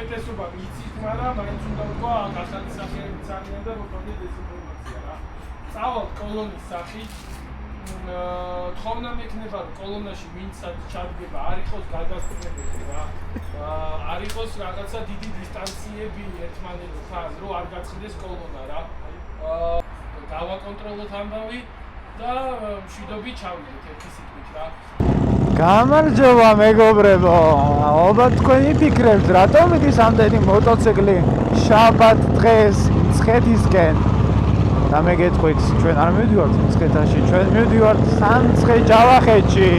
უმეტესობა ვიცით, მაგრამ მაინც უნდა ვთქვა, ახალი სახეებიც არიან და მოგვიყვანეთ დეზინფორმაცია რა. წავალთ კოლონის სახით. თხოვნა მექნება, რომ კოლონაში ვინც ჩადგება, არ იყოს გადასწრებები რა. არ იყოს რაღაცა დიდი დისტანციები ერთმანეთთან, რომ არ გაწყდეს კოლონა რა. გავაკონტროლოთ ამბავი და მშვიდობით ჩავიდეთ ერთი სიტყვით რა. გამარჯობა მეგობრებო, ალბათ თქვენი ფიქრებთ, რატომ მიდის ამდენი მოტოციკლი შაბათ დღეს მცხეთისკენ? და მე გეტყვით, ჩვენ არ მივდივართ მცხეთაში, ჩვენ მივდივართ სამცხე-ჯავახეთში.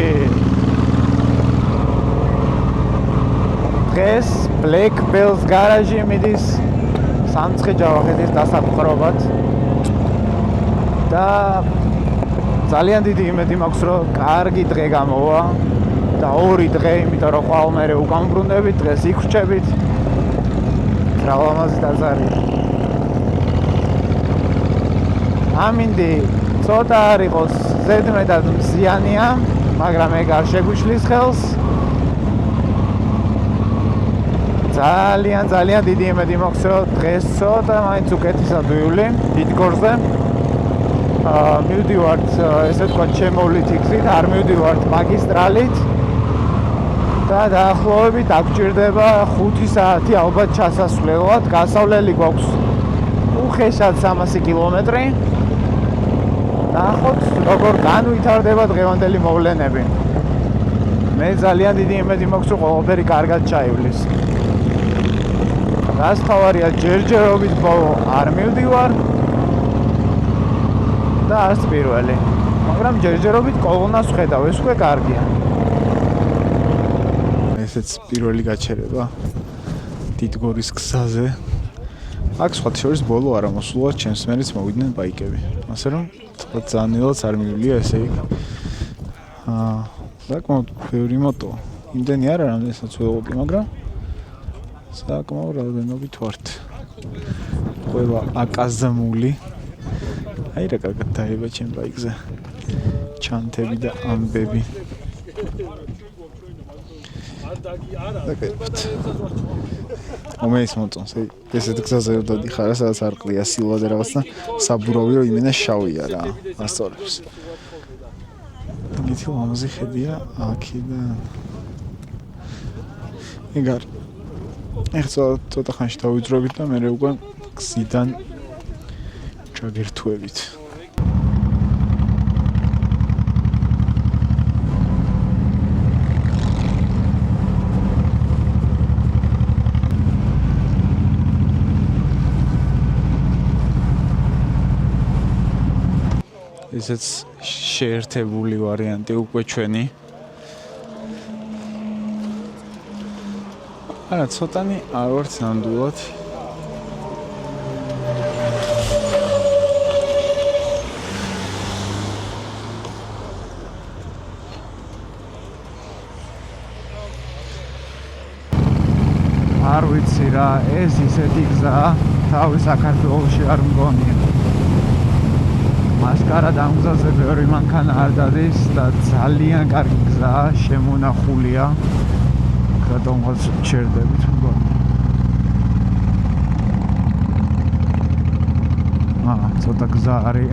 დღეს Black Bells გარაჟი მიდის სამცხე-ჯავახეთის დასაპყრობად. და ძალიან დიდი იმედი მაქვს, რომ კარგი დღე გამოვა და ორი დღე, იმიტომ რომ ხვალ მერე უკან ბრუნდებით, დღეს იქ ვრჩებით. რა ლამაზი დაზარი. ამინდი ცოტა არ იყოს ზედმეტად მზიანია, მაგრამ ეგ არ შეგვიშლის ხელს. ძალიან დიდი იმედი მაქვს, რომ დღეს ცოტა მაინც უკეთესად ვივლი დიდგორზე. მივდივართ ესე ვთქვათ შემოვლითი გზით, არ მივდივართ მაგისტრალით და დაახლოებით გვჭირდება 5 საათი ალბათ ჩასასვლელად. გასავლელი გვაქვს უხეშად 300 კილომეტრი. ნახოთ როგორ განვითარდება დღევანდელი მოვლენები. მე ძალიან დიდი იმედი მაქვს, რომ ყველაფერი კარგად ჩაივლის. გასთავარია ჯერჯერობით ბოლო არ მივდივარ და არც პირველი, მაგრამ ჯერჯერობით კოლონას ვხედავ, ეს უკვე კარგია. ესეც პირველი გაჩერება დიდგორის გზაზე. აქ სხვათა შორის ბოლო არ ამოსულა, ჩემს მერეც მოვიდნენ ბაიკები. ასე რომ ძალიან არ მივლია ესე იქ. საკმაოდ ბევრი მოტო. იმდენი არა, რამდენსაც ველოდი, მაგრამ საკმაოდ რაოდენობით ვართ. ყველა აკაზმული. აი რა კარგად დაება ჩემ ბაიკზე. ჩანთები და ამბები. მომეის მოწონს, ესეთ გზაზე რომ დადიხარ, სადაც არ ყლია სილვა და რაღაცა საბურავი რომ იმენა შავია რა, ასწორებს. იგივე ლამაზი ხედია აქედან. ეგარ. ეხლა ცოტა ხანში დავიძრობით და მე უკვე გზიდან ჩაგერთვებით. ესეც შეერთებული ვარიანტი უკვე ჩვენი. არა, ცოტანი არ ვართ ნამდვილად. არ ვიცი რა, ეს ისეთი გზაა, თავი საქართველოში არ მგონია. მასკარად ამ გზაზე ბევრი მანქანა არ დადის და ძალიან კარგი გზაა, შემონახულია. რატომღაც ჩერდებით მგონი. ცოტა გზა არის.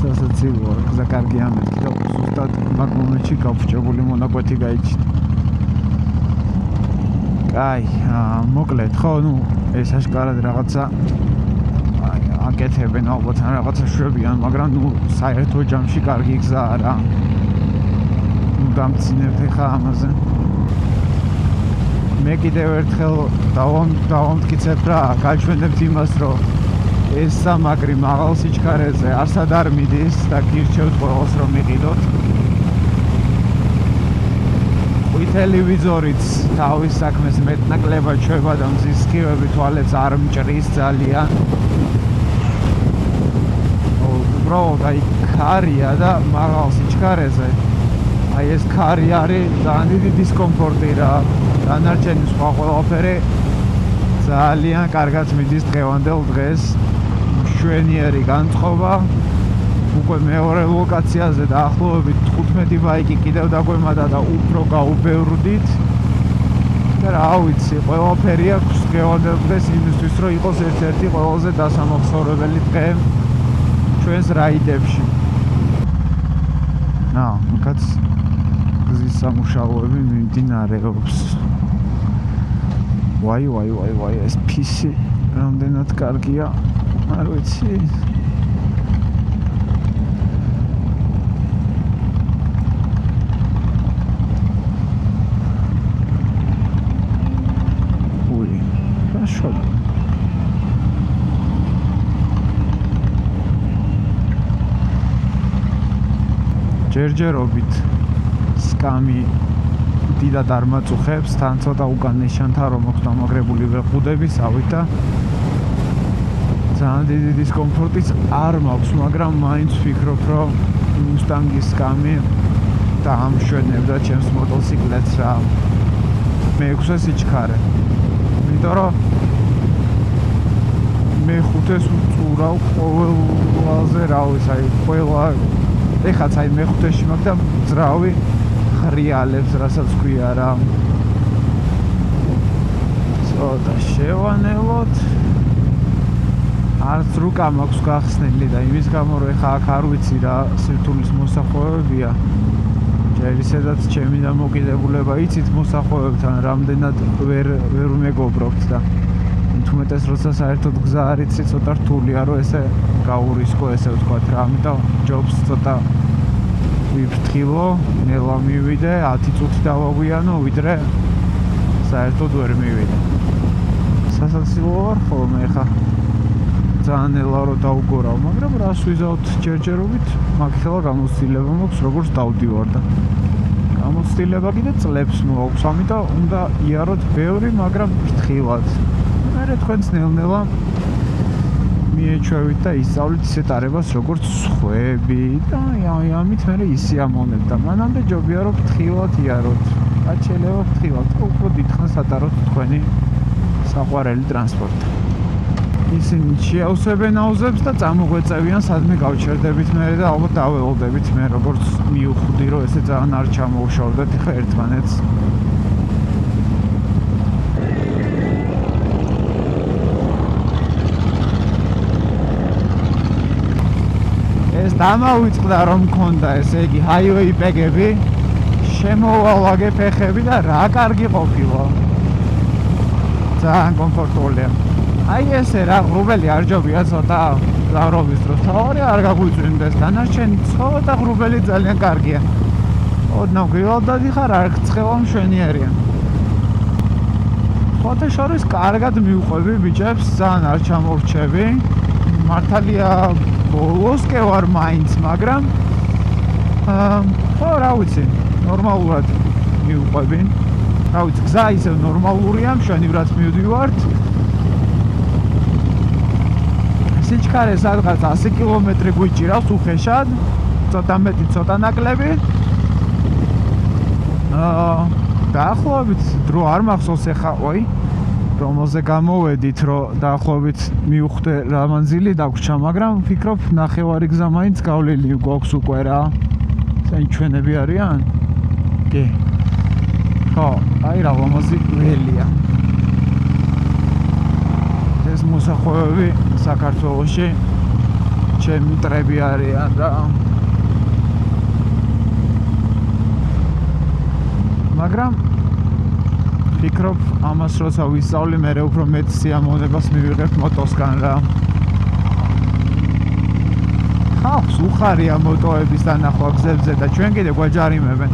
სასაცილოა, გზა კარგია მეთქი და ზუსტად მაგ მომენტში გავფრჩებული მონაკვეთი გაიჩნდა. აი, მოკლედ, ხო, ეს აშკარად რაღაცა აკეთებენ ალბათ ან რაღაცა შვებიან, მაგრამ საერთო ჯამში კარგი გზაა რა. დამცინებთ ხა ამაზე. მე კიდევ ერთხელ დავამტკიცებ რა, გაჩვენებთ იმას, რომ ეს სამაგრი მაღალ სიჩქარეზე არსად არ მიდის და გირჩევთ ყველას რომ მიყიდოთ. ყვითელი ვიზორიც თავის საქმეს მეტნაკლებად ჩვება და მზის სხივები თვალებს არ მჭრის ძალიან. უბრალოდ აი ქარია და მაღალ სიჩქარეზე აი ეს ქარი არის ძალიან დიდი დისკომფორტი რა. დანარჩენი სხვა ყველაფერი ძალიან კარგად მიდის დღევანდელ დღეს. მშვენიერი განწყობა. უკვე მეორე ლოკაციაზე დაახლოებით 15 ბაიკი კიდევ დაგვემატა და უფრო გაუბევრდით. და რა ვიცი, ყველაფერი აქვს დღევანდელს იმისთვის, რომ იყოს ერთ-ერთი ყველაზე დასამახსოვრებელი დღე ჩვენს რაიდებში. მაკაც გზის სამუშაოები მიმდინარეობს. ვაი, ეს ფისი რამდენად კარგია, არ ვიცი. ჯერჯერობით სკამი დიდად არ მაწუხებს, თან ცოტა უკან ნიშანთა რომ აქვს დამაგრებული ვეყუდების ავით და ძალიან დიდი დისკომფორტიც არ მაქვს, მაგრამ მაინც ვფიქრობ, რომ მუსტანგის სკამი დაამშვენებდა ჩემს მოტოციკლეთს რა. მე-6-ე სიჩქარე. იმიტომ რომ მე-5-ეს უწურავ ყველაზე რა ვიცი, აი ყველა ეხაც აი მე-5-ში მაქვს და ძრავი ხრიალებს, რასაც ქვია რა. ცოტა შევანელოთ. არც რუკა მაქვს გახსნილი და იმის გამო რომ ეხა აქ არ ვიცი რა სირთულის მოსახვევებია. ჯერ ისედაც ჩემი დამოკიდებულება იცით მოსახვევებთან რამდენად ვერ ვმეგობრობთ და თუმეტეს როცა საერთოდ გზა არ იცი ცოტა რთულია რომ ესე გაურისკო ესე ვთქვათ რა. ამიტომ ჯობს ცოტა ვიფრთხილო, ნელა მივიდე, 10 წუთი დავაგვიანო, ვიდრე საერთოდ ვერ მივიდე. სასაცილო ვარ ხოლმე ხა. ძალიან ნელა რომ დავუგორავ, მაგრამ რას ვიზავთ ჯერჯერობით, მაგ ხელა გამოცდილება მაქვს როგორც დავდივარ და გამოცდილება კიდე წლებს მოაქვს, ამიტომ უნდა იაროთ ბევრი, მაგრამ ფრთხილად. მერე თქვენც ნელ-ნელა მიეჩვევით და ისწავლით ისეთ არებას როგორც სხვები და ამით მერე ისიამოვნებთ და მანამდე ჯობია რომ ფრთხილად იაროთ. რაც შეიძლება ფრთხილად, უფრო დიდხანს ატაროთ თქვენი საყვარელი ტრანსპორტი. ისინი შეავსებენ აუზებს და წამოგვეწევიან სადმე გავჩერდებით მერე და ალბათ დაველოდებით მე როგორც მივხვდი რომ ესე ძალიან არ ჩამოუშავდეთ ხა ერთმანეთს. ეს დამავიწყდა რომ მქონდა ესე იგი highway ბეგები, შემოვალაგე ფეხები და რა კარგი ყოფილა. ძალიან კომფორტულია. აი ესე რა ღრუბელი არ ჯობია ცოტა გზავრობის დროს თავი არ გაგვიწვიმდეს, დანარჩენი ცოტა ღრუბელი ძალიან კარგია. ოდნავ გივალდადი ხარ არ ცხელა მშვენიერია. ხოთე შორის კარგად მივყვები ბიჭებს, ძალიან არ ჩამორჩები. მართალია ბოლოს კი ვარ მაინც, მაგრამ ხო რა ვიცი, ნორმალურად მივყვები. რა ვიცი, გზა ისევ ნორმალურია, მშვენივრად მივდივართ. სიჩქარე სადღაც 100 კილომეტრი გვიჭირავს უხეშად, ცოტა მეტი, ცოტა ნაკლები. დაახლოებით დრო არ მახსოვს ეხა, რომელზე გამოვედით, რომ დაახლოებით მივხვდე რა მანძილი დაგვრჩა, მაგრამ ვფიქრობ ნახევარი გზა მაინც გავლილი გვაქვს უკვე რა. ესენი ჩვენები არიან? კი. ხო, აი რა ლამაზი ველია. ეს მოსახვევები საქართველოში ჩემი მტრები არიან რა. მაგრამ ვფიქრობ ამას როცა ვისწავლი მე უფრო მეტ სიამოვნებას მივიღებ მოტოსგან რა. ხალხს უხარია მოტოების დანახვა გზებზე და ჩვენ კიდე გვაჯარიმებენ.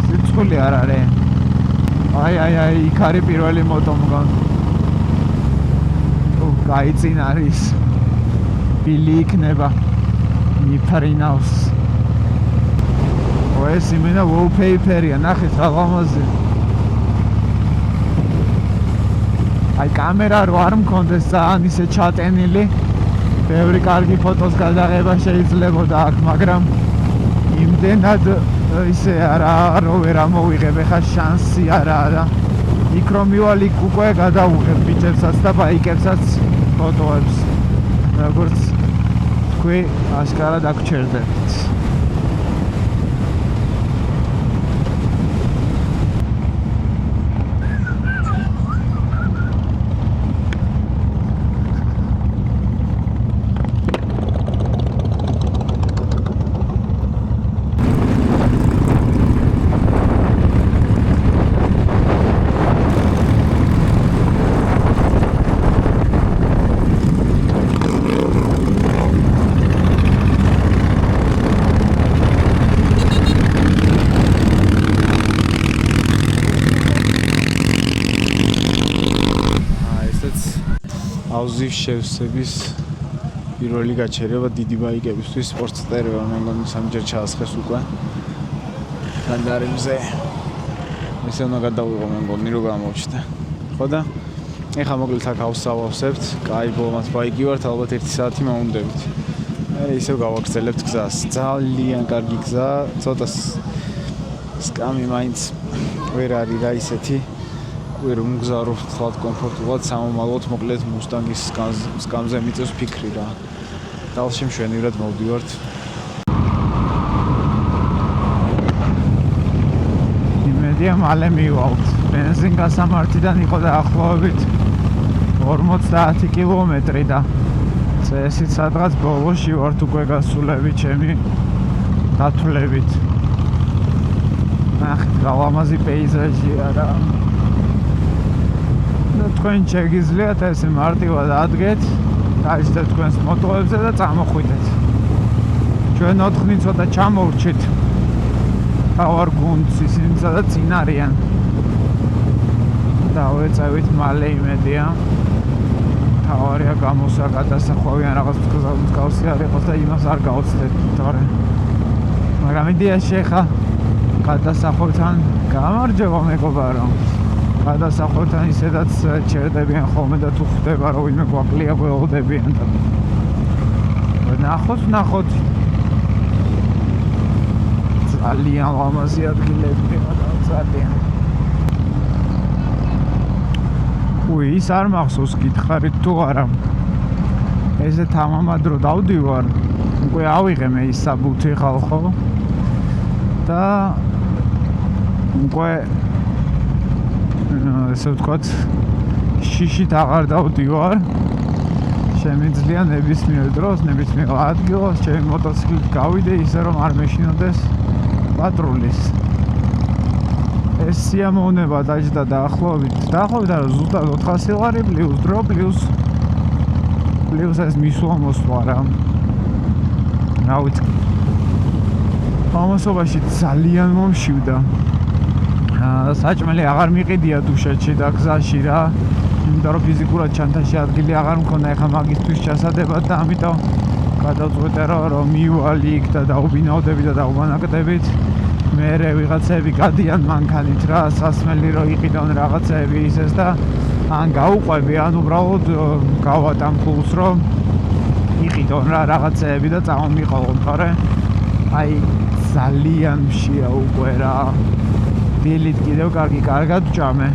სიცხული არ არის. აი, იქ არის პირველი მოტო მგან. გაიწინ არის. ბილი იქნება. მიფრინავს. ეს იმენა wallpaper-ია, ნახეთ რა ლამაზია. აი კამერა რო არ მქონდეს ძალიან ისე ჩატენილი, ბევრი კარგი ფოტოს გადაღება შეიძლებოდა აქ, მაგრამ იმდენად ისე არა რომ ვერ ამოვიღებ ხა შანსი არა და იქ რომ მივალ იქ უკვე გადავუღებ ბიჭებსაც და ბაიკებსაც ფოტოებს, როგორც თქვი აშკარად აგჩერდებთ. გზავზის შევსების პირველი გაჩერება დიდი ბაიკებისთვის სპორტსტერი ვარ მე მგონი სამჯერ ჩაასხეს უკვე განდარიმზე ესე უნდა გადავიღო მე მგონი რომ გამოვჩნდა ხო და ეხლა მოკლედ აქ ავსავსებთ კაი ბოლომაც ბაიკი ვართ ალბათ 1 საათი მოუნდებით მე ისევ გავაგრძელებთ გზას ძალიან კარგი გზა ცოტა სკამი მაინც ვერ არის რა ისეთი ვერ უმგზავრობ ხალხ კომფორტულად სამომავლოდ მოკლედ მუსტანგის სკამზე მიწევს ფიქრი რა დალში მშვენივრად მოვდივართ იმედია მალე მივალთ ბენზინგასამართიდან იყო დაახლოებით 50 კილომეტრი და წესით სადღაც ბოლოში ვართ უკვე გასულები ჩემი დათვლებით ნახეთ რა ლამაზი პეიზაჟია რა და თქვენ შეგიძლიათ ესე მარტივად ადგეთ დაიჭდეთ თქვენს მოტოებზე და წამოხვიდეთ ჩვენ 4 ცოტა ჩამოვრჩით თავარ გუნდს ისინი სადაც წინ არიან დავეწევით მალე იმედია თავარია გამოსა გადასახვევიან რაღაც მსგავსი არ იყოს და იმას არ გაოცდეთ თორე მაგრამ იდეაში ხა გადასახვევთან გამარჯობა მეგობარო გადასახვევთან ისედაც ჩერდებიან ხოლმე და თუ ხდება რომ ვინმე გვაკლია გველოდებიან და ნახოთ ძალიან ლამაზი ადგილებია და ძალიან ის არ მახსოვს გითხარით თუ არა ესე თამამად რო დავდივარ უკვე ავიღე მე ის საბუთი ხალხო და უკვე ესე ვთქვათ შიშით აღარ დავდივარ შემიძლია ნებისმიერ დროს ნებისმიერ ადგილას ჩემი მოტოციკლით გავიდე ისე რომ არ მეშინოდეს პატრულის ეს სიამოვნება დაჯდა დაახლოებით არა ზუსტად 400 ლარი პლუს დრო პლუს ეს მისვლა რა რა ვიცი ამასობაში ძალიან მომშივდა საჭმელი აღარ მიყიდია დუშეთში და გზაში რა იმიტომ რომ ფიზიკურად ჩანთაში ადგილი აღარ მქონდა ეხა მაგისთვის ჩასადებად და ამიტომ გადავწყვეტე რომ მივალ იქ და დაუბინავდები და დაუბანაკდებით მერე ვიღაცები გადიან მანქანით რა სასმელი რო იყიდონ რაღაცები ისეს და ან გაუყვები ან უბრალოდ გავატან ფულს რომ იყიდონ რა რაღაცები და წამომიყოლონ თორე აი ძალიან მშია უკვე რა დილით კიდევ კარგად ვჭამე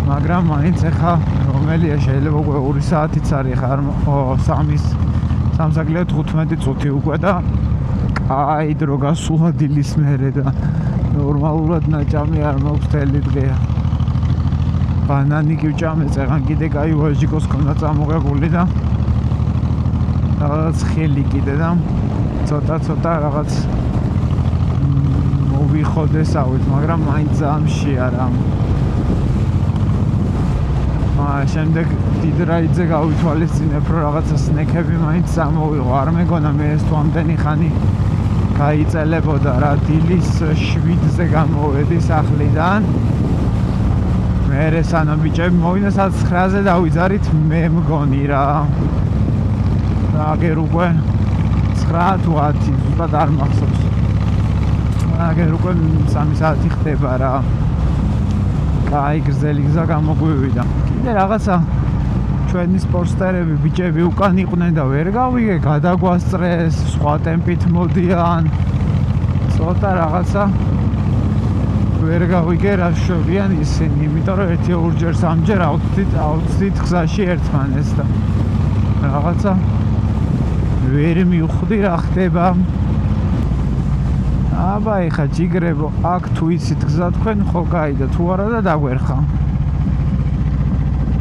მაგრამ მაინც ეხა რომელია შეიძლება უკვე 2 საათიც არის ხარ 3:15 წუთი უკვე და აი დრო გასულა დილის მერე და ნორმალურად ნაჭამი არ მაქვს თელი დღეა ბანანი კი ვჭამე წეგან კიდე კაი ვაჟიკოს ქონდა წამოღებული და რაღაც ხელი კიდე და ცოტა რაღაც მოვიხოდესავით მაგრამ მაინც ძალიან მშია რა შემდეგ დიდ რაიდზე გავითვალისწინებ რომ რაღაცა სნექები მაინც სამოვიღო არ მეგონა მე ეს თუ ამდენი ხანი გაიწელებოდა რა დილის 7-ზე გამოვედი სახლიდან მერე სანამ ბიჭები მოვიდა სადაც 9-ზე დავიძარით მე მგონი რა აგერ უკვე 9 თუ 10 ზუსტად არ მახსოვს აგერ უკვე 3 საათი ხდება რა კაი გრძელი გზა გამოგვივიდა კიდე რაღაცა ჩვენი სპორტსტერები ბიჭები უკან იყვნენ და ვერ გავიგე გადაგვასწრეს სხვა ტემპით მოდიან ცოტა რაღაცა ვერ გავიგე რა შობიან ისინი იმიტომ რომ 1-2 3-ჯერ აუცდით გზაში ერთმანეს და რაღაცა ვერ მივხვდი რა ხდება აბა ეხა ჯიგრებო აქ თუ იცით გზა თქვენ ხო გაიდა თუ არა და დაგვერხა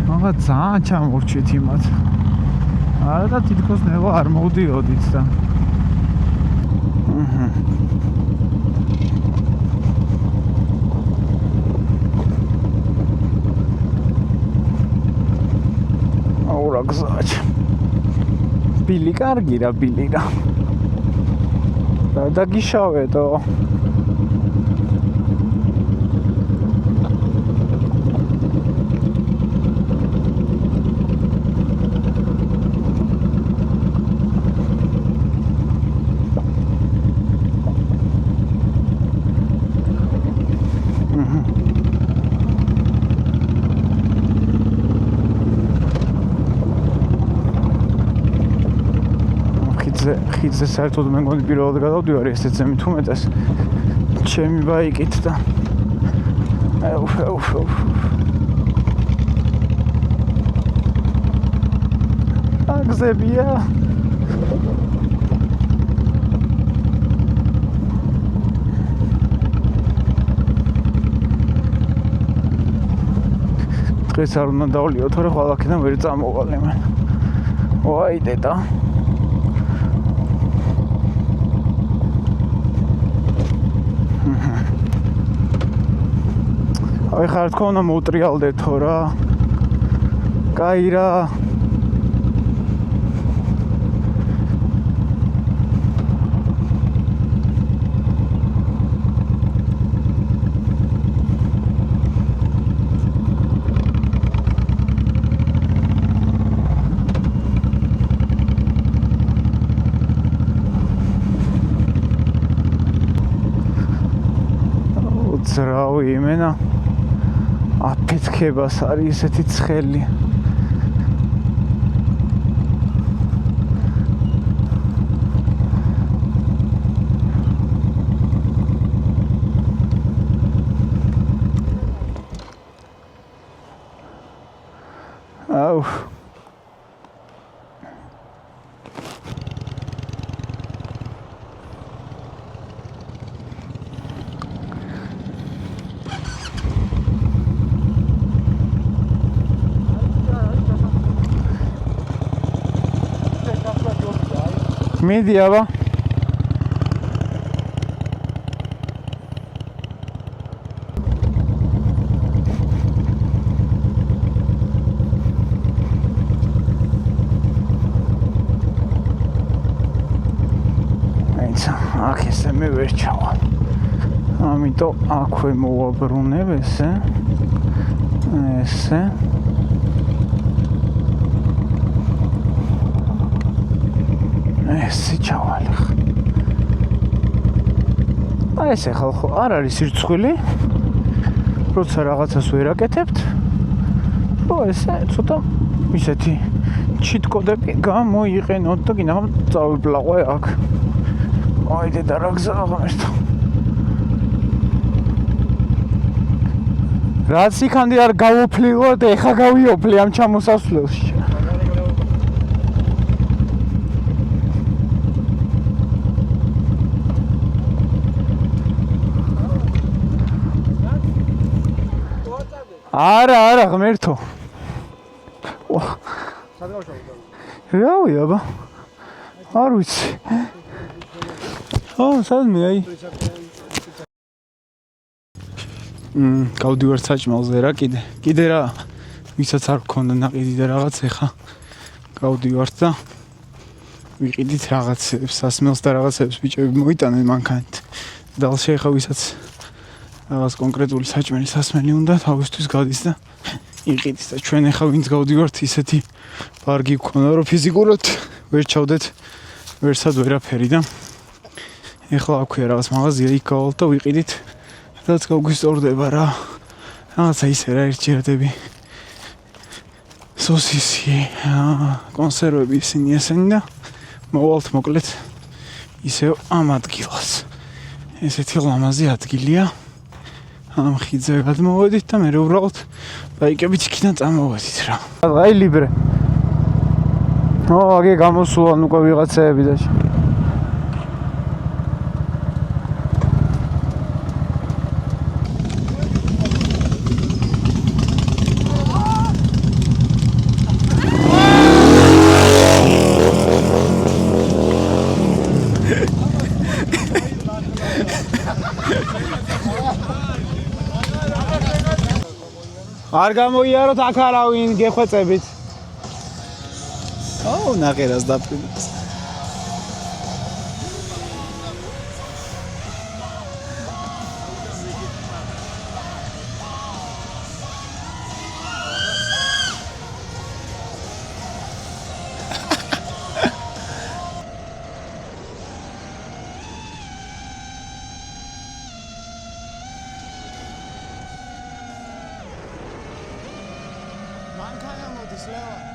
მაგა ძალიან ჩამორჩით იმათ არა და თითქოს ნელა არ მოვდიოდით და აურა გზაჩ ბილი კარგი რა ბილი რა და გიშავედო ხიდზე საერთოდ მე მგონი პირველად გადავდივარ ესეც ზემით უმეტეს ჩემი ბაიკით და აგზებია დღეს არ უნდა დავლიო, თორე ყველაფერთან ვერ წამოვალე მე. ვაი დედა. აი ხარ თქო უნდა მოუტრიალდეთო რა. კაი რა. ძრავი იმენა აფეთქებას არის ესეთი ცხელი აუ მიდი აბა აიცა აქ ესე მე ვერ ჩავალ ამიტომ აქვე მოვაბრუნებ ესე ესე ჩავალე აი ესე ხალხო არ არის სირცხვილი როცა რაღაცას ვერ აკეთებთ ო ესე ცოტა ისეთი ჩიტკოდები გამოიყენოთ და გინდა წავიბლაყვე აქ აი და რა გზაა ღმერთო რაც იქამდე არ გავოფლილო და ეხა გავიოფლე ამ ჩამოსასვლელში არა ღმერთო რავი აბა არ ვიცი სადმე აი გავდივარ საჭმელზე რა კიდე რა ვისაც არ გქონდა ნაყიდი და რაღაც ეხა გავდივართ და ვიყიდით რაღაცებს სასმელს და რაღაცებს ბიჭები მოიტანენ მანქანით დალში ეხა ვისაც რაღაც კონკრეტული საჭმელი სასმელი უნდა თავისთვის გადის და იყიდით და ჩვენ ეხა ვინც გავდივართ ისეთი პარგი გქონდა რომ ფიზიკურად ვერ ჩავდეთ ვერსად ვერაფერი და ეხლა აქვეა რაღაც მაღაზია იქ გავალთ და ვიყიდით რაც გავგვისწორდება რა რაღაცა ისე რა ერთჯერადები სოსისი კონსერვები ისინი ესენი და მოვალთ მოკლედ ისევ ამ ადგილას ესეთი ლამაზი ადგილია ამ ხიდზე გადმოვედით და მე უბრალოდ ბაიკებით იქიდან წამოვედით რა. აი ლიბრე. აგე გამოსულან უკვე ვიღაცეები და არ გამოიაროთ აქ არავინ გეხვეწებით. აუ ნაღერას დაფრინეს. მანქანა მოდი. です、レオン。 Ай, あ、 აბა, あ、 რა, あ、 რა, あ,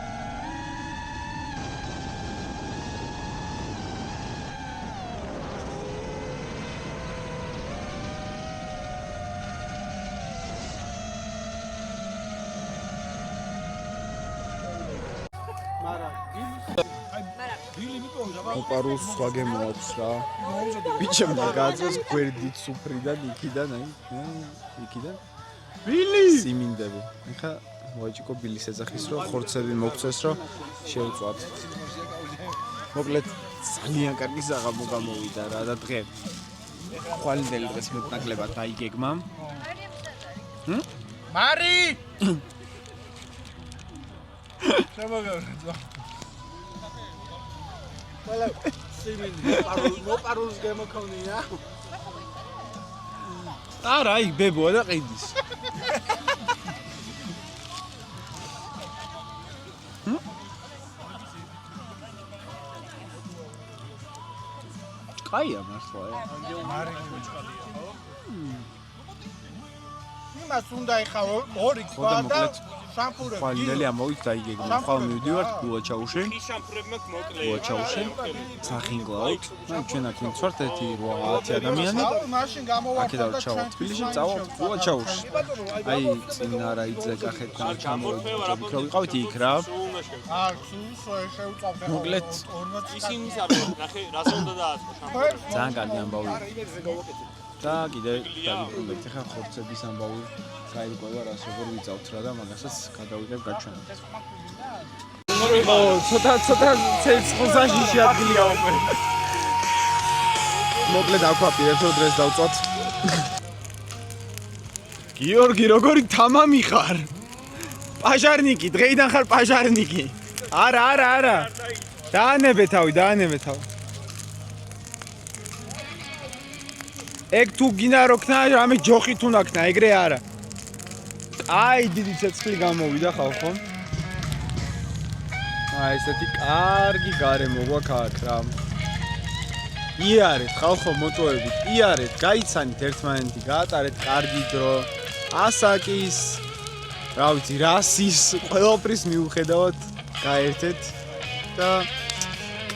ოპარულ სხვა გემო აქვს რა. ბიჭებმა გააწეს გვერდით სუფრიდან იქიდან იქიდან. ბილი! სიმინდები. ეხა ვაჭიკო ბილის ეძახის რომ ხორცები მოგწეს რომ შეუწვათ. მოკლედ ძალიან კარგი საღამო გამოვიდა რა და დღე. ხვალინდელი დღეს მეტნაკლებად დაიგეგმა. მარი! შემოგევრეძო. ყველა სიმინდი მოპარულს გემოქონია. არა, იქ ბებოა და ყიდის. კაია მართლა. მარი მოჭყალია ხო? იმას უნდა ეხავო ორი ქვა და შამპურები. ხვალინდელი ამოვით დაიგეგმა. ხვალ მივდივართ გულაჩაუში. კი შამპურებმა მოკლე. გულაჩაუში. სახინგლავთ. ნუ ჩვენ აქ ვცვართ 10 ადამიანი. მაშინ გამოვარდა აქედან ჩავალ თბილისში, წავალ გულაჩაუში. აი წინა რა იძე კახეთ და ჩამოვიდა. ვიყავით იქ რა. შეუწავდა. მოკლედ ისინი ნახე რას უნდა დააწყო შამპურები. ძალიან კარგი ამბავი. და კიდე დავიბრუნდეთ ახლა ხორცების ამბავი. გაირკვევა რას როგორ ვიწავთ რა და მაგასაც გადავიღებ გაჩვენებთ. ცოტა ცეცხლსაშიში ადგილი გავაყვე. მოკლედ აქვაპირებთ რომ დღეს დავწვათ. გიორგი როგორი თამამი ხარ? პაჟარნიკი, დღეიდან ხარ პაჟარნიკი. არა. დაანებე თავი. ეგ თუ გინდა როქნა, რამე ჯოხით უნდა ქნა, ეგრე არა. აი, დიდი ცეცხლი გამოვიდა ხალხო. აი, ესეთი კარგი გარემო გვაქვს აქ რა. იარეთ ხალხო მოტოებით, იარეთ, გაიცანით ერთმანეთი, გაატარეთ კარგი დრო. ასაკის, რა ვიცი, რასის, ყველაფრის მიუხედავად გაერთეთ და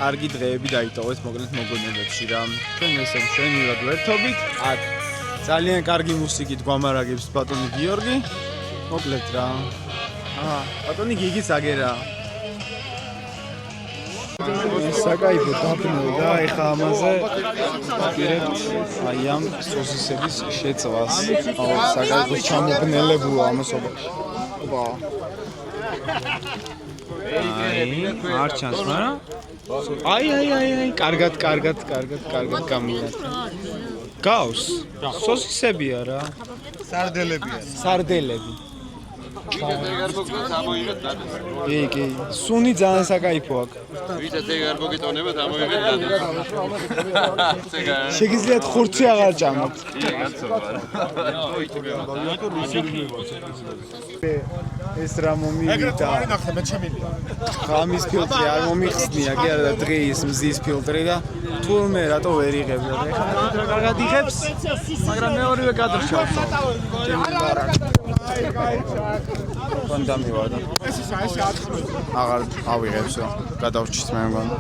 კარგი დღეები დაიტოვეთ მოკლედ მოგონებებში რა. ჩვენ ესე მშვენივრად ვერთობით. აქ ძალიან კარგი მუსიკით გვამარაგებს ბატონი გიორგი. მოკლედ რა. ბატონი გიგიც აგერა. საკაიფო დაბნევა და ეხა ამაზე ვაპირებთ აი ამ სოსისების შეწვას. საკაიფო ჩამოგნელებულა ამასობა. ოპა. არ ჩანს, მაგრამ აი, კარგად გამია. გავს. სოსისებია რა. სარდელები. კი. სუნი ძალიან საკაიფო აქვს. ვისაც ეგ არ მოგიტონება დამოიღეთ და. შეგიძლიათ ხურცი აღარ ჭამოთ. ეს რა მომივიდა. ხამის ფილტრი არ მომიხსნია, კი არა და დღეის მზის ფილტრი და თურმე რატო ვერ იღებ და ეხლა კარგად იღებს, მაგრამ მეორევე გადარჩავს. კონდამივარ და აღარ ავიღებსო, გადავრჩით მე მგონი.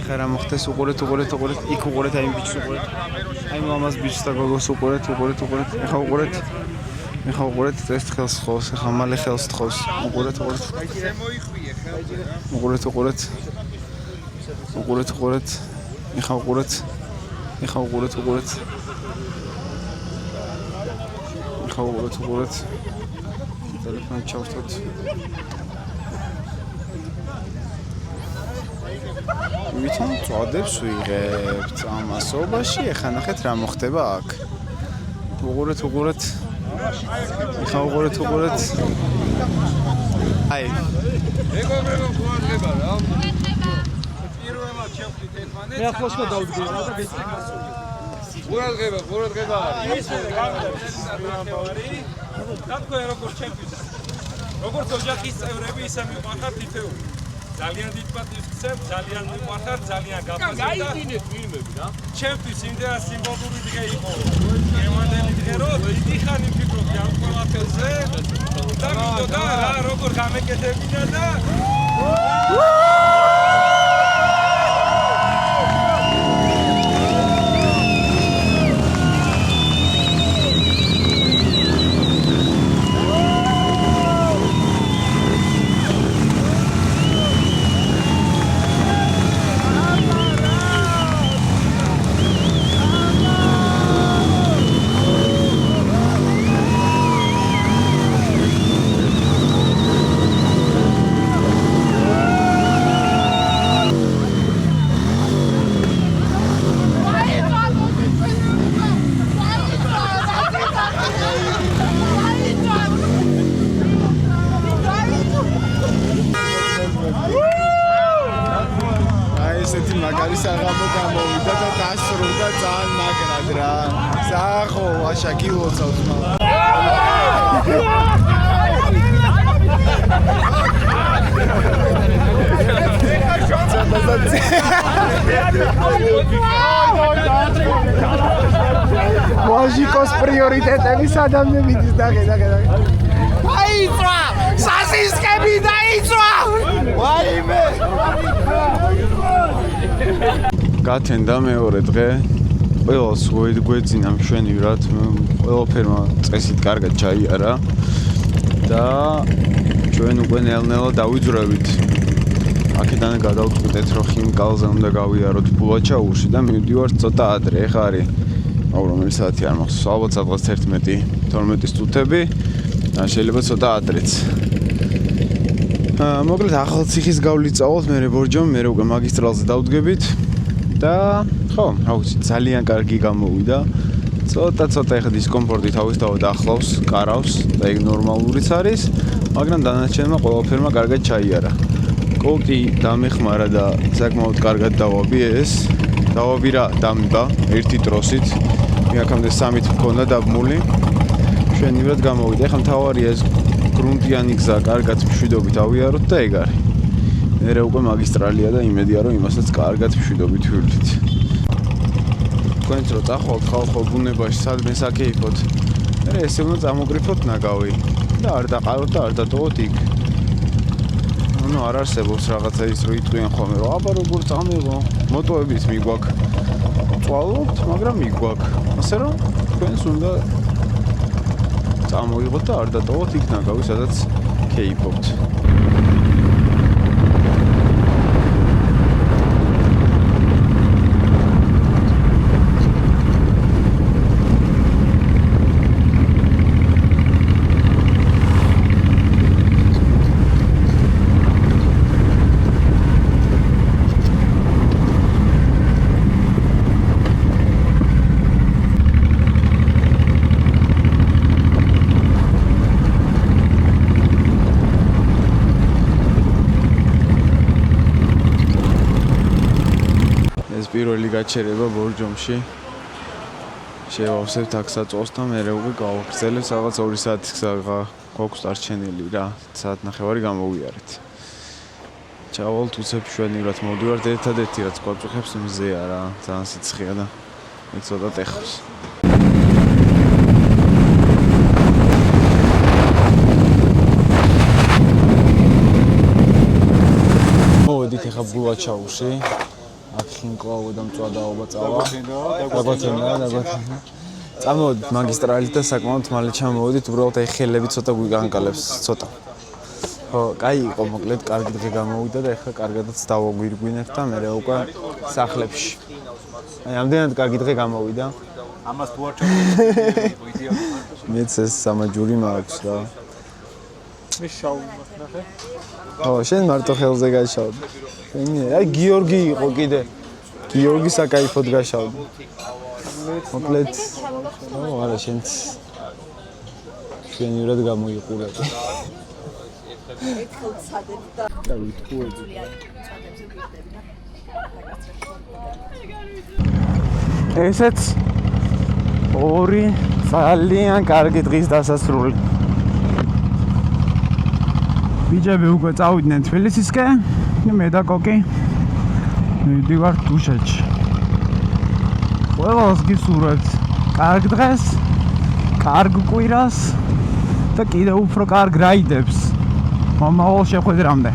ეხლა რა მოხდეს უყურეთ, იქ უყურეთ აი ბიჭს უყურეთ. აი მამას ბიჭს და გოგოს უყურეთ. ეხლა უყურეთ ეს ხელს ხავს, ეხლა მალე ხელს თხოვს. უყურეთ. ეხლა უყურეთ. ტელეფონი ჩავსვათ. ვითომ წვადებს ვიღებთ ამასობაში, ეხლა ნახეთ რა მოხდება აქ. უყურეთ. ეხლა უყურეთ. აი. მეგობრებო, ყურადღება რა. პირველად შევხვდით ერთმანეთს. მე ახლოს გადავდგე რა და ყურადღება. ის თქვენ როგორც ჩემპიონი. როგორც ოჯახის წევრები ისე მიყვარხართ თითოეული. ძალიან დიდ პატივს გცემთ, ძალიან მიყვარხართ, ძალიან გაფასებთ. გაიგინეთ ფილმები რა. ჩემთვის იმდენად სიმბოლური დღე იყო. გემანდელი დღე რო დიდი ხანი ვფიქრობდი ამ ყველაფერზე და მინდოდა რა როგორ გამეკეთებინა და ასეთი მაგარი საღამო გამოვიდა და დასრულდა ძალიან მაგრად რა. საახო, ვაშაკი ლოცავს მაგრამ. Ვაჟიკოს პრიორიტეტები სადამდე მიდის დაგე. აიწვა! სასისკები დაიწვა! ვაიმე! გათენდა მეორე დღე. ყველას გვეძინა მშვენივრად, ყველაფერმა წესით კარგად ჩაიარა და ჩვენ უკვე ნელ-ნელა დავიძრევით. აქედან გადავწყვიტეთ, რომ ხინკალზე უნდა გავიაროთ ბულაჩაურში და მივდივართ ცოტა ადრე. ეხლა არის რომელი საათი არ მახსოვს, ალბათ სადღაც 11-12 წუთები. შეიძლება ცოტა ადრეც. მოკლედ ახალციხის გავლით წავალთ, მე ბორჯომ, მე უკვე მაგისტრალზე დავდგებით და ხო, რა ვიცი, ძალიან კარგი გამოვიდა. ცოტა ეხა დისკომფორტი თავისთავად ახლავს, კარავს და ეგ ნორმალურიც არის, მაგრამ დანარჩენმა ყველაფერმა კარგად ჩაიარა. კოკი დამეხმარა და საკმაოდ კარგად დავაბი ეს. დავაბი რა, დამიბა ერთი ტროსით. აქამდე 3-ით მქონდა დაბმული. მშვენივრად გამოვიდა. ეხლა მთავარია ეს გრუნტიანი გზა კარგად მშვიდობით ავიაროთ და ეგ არის. მერე უკვე მაგისტრალია და იმედია რომ იმასაც კარგად მშვიდობით ვივლით. თქვენც რო წახვალთ ხალხო ბუნებაში სადმე საკეიფოთ. მერე ესე უნდა წამოგრიფოთ ნაგავი და არ დაყაროთ და არ დატოვოთ იქ. ნუ არ არსებობს რაღაცა ის რო იტყვიან ხოლმე რომ აბა როგორ წამიღო მოტოებით მიგვაქვს. წვალობთ, მაგრამ მიგვაქვს. ასე რომ თქვენს უნდა წამოიღოთ და არ დატოვოთ იქ ნაგავი სადაც კეიფობთ. პირველი გაჩერება ბორჯომში. შევავსებთ აქ საწოლს და მერე უკვე გავაგრძელებ რაღაც 2 საათის გზა გვაქვს დარჩენილი რა. საათნახევარი გამოვიარეთ. ჩავალთ უცებ მშვენივრად მოვდივართ ერთადერთი რაც გვაწუხებს მზეა რა. ძალიან სიცხეა და ეგ ცოტა ტეხავს. მოვედით ეხლა ბულაჩაურში. აქ ხინკლავო და მწვადაობა წავა. დაგვათენა. წამოვედით მაგისტრალით და საკმაოდ მალე ჩამოვედით, უბრალოდ აი ხელები ცოტა გვიგანკალებს, ცოტა. ხო, კაი იყო, მოკლედ კარგი დღე გამოვიდა და ეხლა კარგადაც დავაგვირგვინებთ და მერე უკვე სახლებში. აი ამდენად კარგი დღე გამოვიდა. ამას თუ არ ჩავდივარ. მეც ეს სამაჯური მაქვს რა. მე შაული ნახე. ხო, შენ მარტო ხელზე გაშავდი. აი გიორგი იყო კიდე. გიორგი საკაიფოდ გაშავდა. მოკლედ. ო, არა შენც. მშვენივრად გამოიყურები. და ვიტყუები. ესეც ორი ძალიან კარგი დღის დასასრული. ბიჭები უკვე წავიდნენ თბილისისკენ. მე და კოკი მივდივართ დუშეთში. ყველას გისურვებთ კარგ დღეს, კარგ კვირას და კიდევ უფრო კარგ რაიდებს მომავალ შეხვედრამდე.